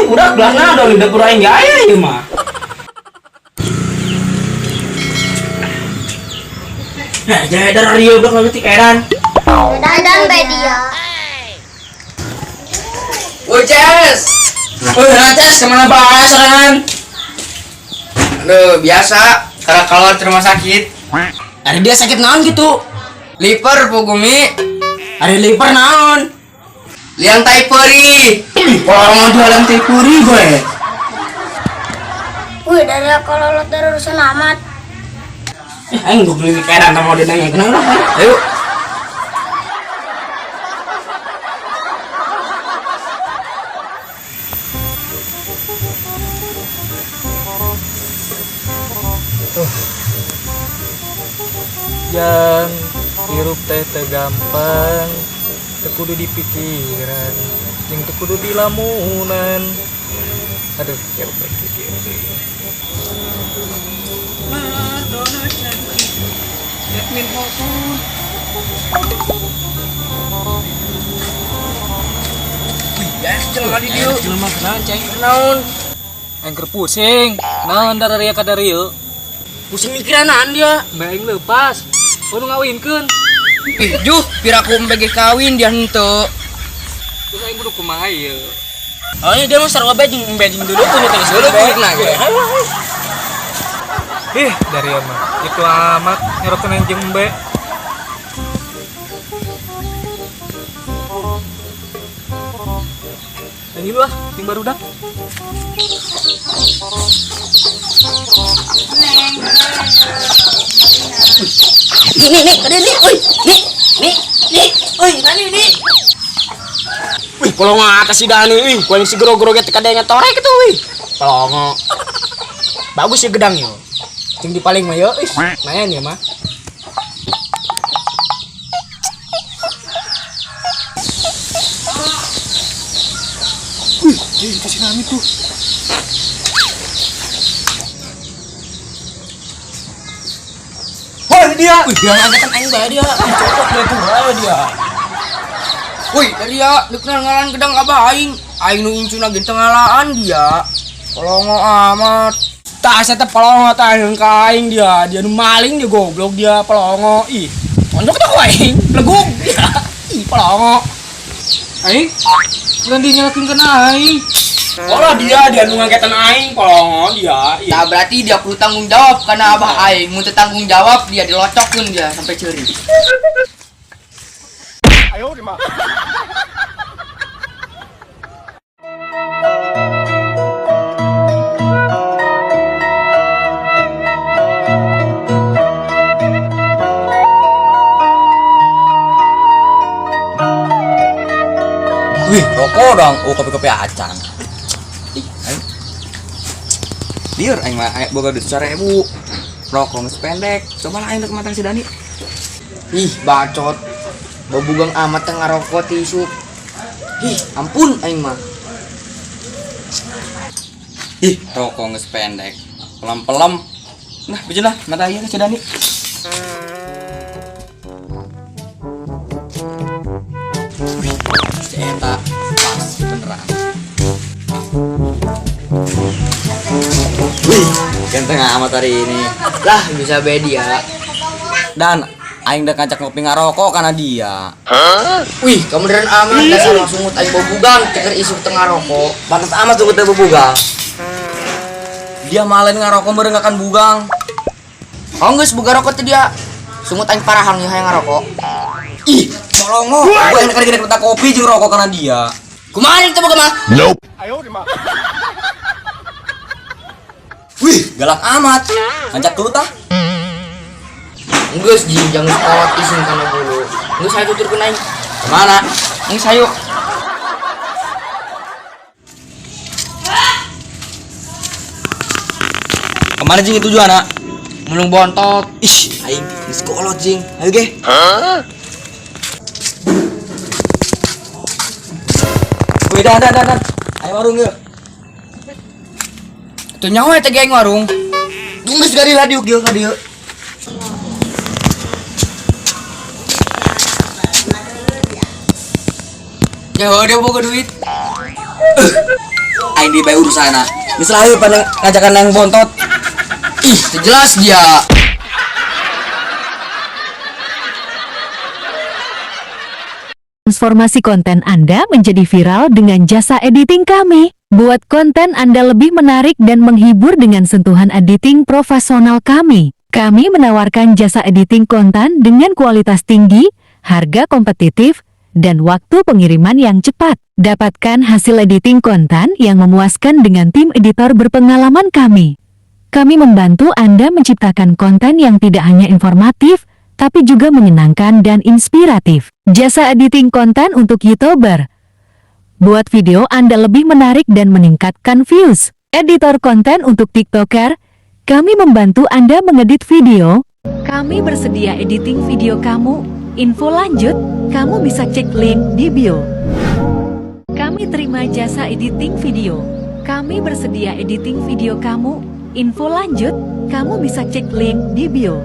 budak belasna dong di dapur aing gaya ieu mah. Nah, jadi dari Rio udah ngetik edan. Edan media. Woi Ces. Woi Ces kemana bahas kan? Aduh, biasa kalau rumah sakit. Ada dia sakit naon gitu. Liver pugumi, Ada liver naon. liang taiperi. Kalau mau jualan tepuri gue. Wih, dari kalau lo terusan amat. Aing gue beli edan sama dia nanya kenapa? Ayo. Yang hirup teh gampang tekudu di pikiran yang tekudu di lamunan. Aduh, hirup teh pikiran. Jelema di dieu. Jelema kenaon ceng? Naon? Engker pusing. Naon dari ka dari ieu? Pusing mikiran dia. Mbak aing leupas. Kudu ngawinkeun. Ih, juh, piraku mbege kawin dia henteu. Terus aing kudu kumaha ieu? Oh ini dia mah sarwa bejing dulu tuh nih tengah Dulu kulit nage. Dari ieu mah. Itu amat nyerokeun anjing mbe. Anjing lu ah, ting barudak. Nih, kada nih, nani nih. Wih, kalau ngata si Dani, wih, kuali si gero-gero get kadanya torek itu, wih. Pelongo. Bagus ya gedang yo. Cing di paling mah yo, wih. Mayan ya mah. Wih, itu si Nami tuh. Woi dia, wih, dia ngangkatan aing bae dia. Cocok dia tuh, ayo dia. Woi, dari ya dikenal ngaran gedang abah aing. Aing nu incuna ge tengalaan dia. Kolongo amat. Tak saya teh pelongo tah yang kaing dia. Dia nu maling dia goblok dia pelongo. Ih, tonjok teh aing, blegug dia. Ih, pelongo. Aing, bukan dinyalakin kena aing. Kalau dia nu ngangkatan aing pelongo dia. Ih. Nah, berarti dia perlu tanggung jawab karena abah aing. Mun teu tanggung jawab dia dilocokkeun dia sampai ceuri. Wih, rokok dong. Oh, kopi-kopi acan. Ih, aing. Liur aing mah aya boga duit 1000. Rokok geus pendek. Coba lah aing rek matang si Dani. Ih, bacot. Bobugang amat teh ngarokok ti isuk. Ih, ampun aing mah. Ih, rokok geus pendek. Pelem-pelem. Nah, bijeun lah mata ieu si Dani. Wih, si eta pas beneran. Wih, ganteng amat hari ini. Lah, bisa be dia. Dan aing udah ngajak ngopi ngarokok karena dia. Wih, kamu beneran amat dasar langsung aing bobugang ceker isuk teh ngarokok. Pantes amat tuh teh bugang. Dia malen ngarokok bareng akan bugang. Oh, geus boga rokok teh dia. Sungut aing parahang ya hayang ngarokok. Ih, colongo. Gua yang kali minta kopi jeung rokok karena dia. Kumaha teh boga mah? Wih, galak amat. Ngajak dulu tah. Geus jing jangan sekolot isin kana dulu. Geus saya tuturkeun aing. Kemana? Geus hayu. Kemana jing tujuan, Nak? Mulung bontot. Ih, aing geus kolot jing. Ayo ge. Wih, dan. Ayo warung yuk. Tuh nyawa teh geng warung. Geus gari lah diuk ka dieu. Ya dia boga duit. Aing di bae urusana. Geus lahir pada ngajakan yang bontot. Ih, jelas dia. Transformasi konten Anda menjadi viral dengan jasa editing kami. Buat konten Anda lebih menarik dan menghibur dengan sentuhan editing profesional kami. Kami menawarkan jasa editing konten dengan kualitas tinggi, harga kompetitif, dan waktu pengiriman yang cepat. Dapatkan hasil editing konten yang memuaskan dengan tim editor berpengalaman kami. Kami membantu Anda menciptakan konten yang tidak hanya informatif, tapi juga menyenangkan dan inspiratif. Jasa editing konten untuk YouTuber. Buat video Anda lebih menarik dan meningkatkan views. Editor konten untuk TikToker. Kami membantu Anda mengedit video. Kami bersedia editing video kamu. Info lanjut, kamu bisa cek link di bio. Kami terima jasa editing video. Kami bersedia editing video kamu. Info lanjut, kamu bisa cek link di bio.